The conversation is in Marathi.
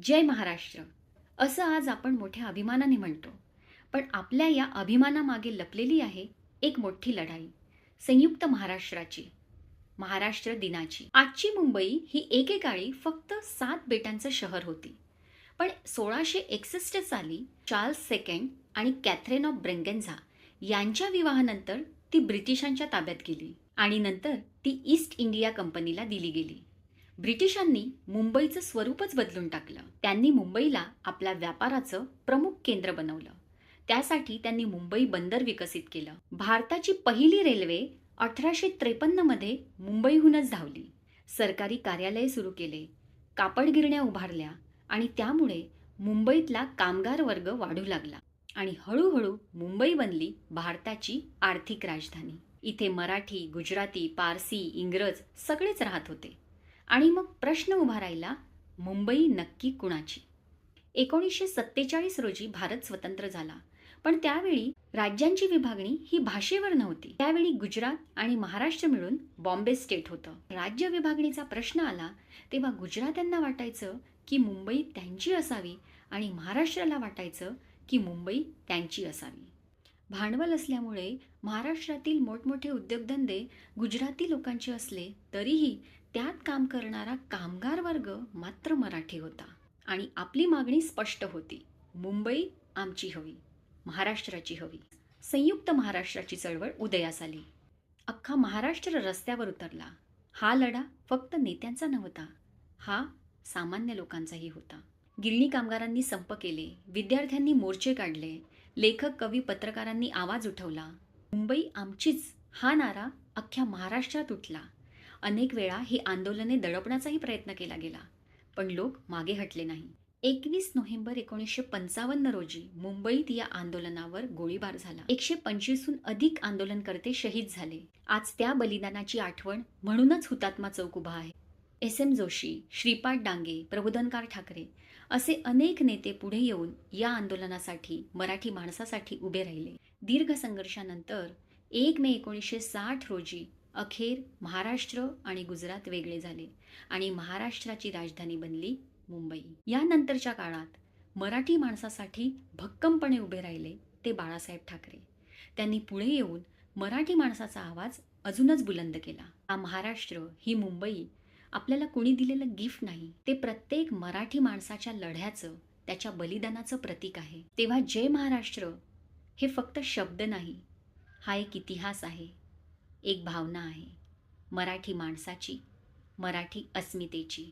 जय महाराष्ट्र असं आज आपण मोठ्या अभिमानाने म्हणतो. पण आपल्या या अभिमानामागे लपलेली आहे एक मोठी लढाई, संयुक्त महाराष्ट्राची, महाराष्ट्र दिनाची. आजची मुंबई ही एकेकाळी फक्त 7 बेटांचं शहर होती. पण 1661 साली चार्ल्स सेकंड आणि कॅथरीन ऑफ ब्रेगेन्झा यांच्या विवाहानंतर ती ब्रिटिशांच्या ताब्यात गेली आणि नंतर ती ईस्ट इंडिया कंपनीला दिली गेली. ब्रिटिशांनी मुंबईचं स्वरूपच बदलून टाकलं. त्यांनी मुंबईला आपल्या व्यापाराचं प्रमुख केंद्र बनवलं. त्यासाठी त्यांनी मुंबई बंदर विकसित केलं. भारताची पहिली रेल्वे 1853 मध्ये मुंबईहूनच धावली. सरकारी कार्यालये सुरू केले, कापड गिरण्या उभारल्या आणि त्यामुळे मुंबईतला कामगार वर्ग वाढू लागला आणि हळूहळू मुंबई बनली भारताची आर्थिक राजधानी. इथे मराठी, गुजराती, पारसी, इंग्रज सगळेच राहत होते. आणि मग प्रश्न उभा राहिला, मुंबई नक्की कुणाची? 1947 रोजी भारत स्वतंत्र झाला. पण त्यावेळी राज्यांची विभागणी ही भाषेवर नव्हती. त्यावेळी गुजरात आणि महाराष्ट्र मिळून बॉम्बे स्टेट होतं. राज्य विभागणीचा प्रश्न आला तेव्हा गुजरात्यांना वाटायचं की मुंबई त्यांची असावी आणि महाराष्ट्राला वाटायचं की मुंबई त्यांची असावी. भांडवल असल्यामुळे महाराष्ट्रातील मोठमोठे उद्योगधंदे गुजराती लोकांचे असले तरीही त्यात काम करणारा कामगार वर्ग मात्र मराठी होता आणि आपली मागणी स्पष्ट होती, मुंबई आमची हवी, महाराष्ट्राची हवी. संयुक्त महाराष्ट्राची चळवळ उदयास आली. अख्खा महाराष्ट्र रस्त्यावर उतरला. हा लढा फक्त नेत्यांचा नव्हता, हा सामान्य लोकांचाही होता. गिरणी कामगारांनी संप केले, विद्यार्थ्यांनी मोर्चे काढले, लेखक, कवी, पत्रकारांनी आवाज उठवला. मुंबई आमचीच हा नारा अख्ख्या महाराष्ट्रात उठला. अनेक वेळा ही आंदोलने दडपण्याचाही प्रयत्न केला गेला, पण लोक मागे हटले नाही. 21 नोव्हेंबर 1955 रोजी मुंबईत या आंदोलनावर गोळीबार झाला. 125हून अधिक आंदोलनकर्ते शहीद झाले. आज त्या बलिदानाची आठवण म्हणूनच हुतात्मा चौक उभा आहे. SM जोशी, श्रीपाद डांगे, प्रबोधनकार ठाकरे असे अनेक नेते पुढे येऊन या आंदोलनासाठी, मराठी माणसासाठी उभे राहिले. दीर्घ संघर्षानंतर 1 मे 1960 रोजी अखेर महाराष्ट्र आणि गुजरात वेगळे झाले आणि महाराष्ट्राची राजधानी बनली मुंबई. यानंतरच्या काळात मराठी माणसासाठी भक्कमपणे उभे राहिले ते बाळासाहेब ठाकरे. त्यांनी पुढे येऊन मराठी माणसाचा आवाज अजूनच बुलंद केला. हा महाराष्ट्र, ही मुंबई आपल्याला कुणी दिलेलं गिफ्ट नाही, ते प्रत्येक मराठी माणसाच्या लढ्याचं, त्याच्या बलिदानाचं प्रतीक आहे. तेव्हा जय महाराष्ट्र हे फक्त शब्द नाही, हा एक इतिहास आहे, एक भावना आहे, मराठी माणसाची, मराठी अस्मितेची.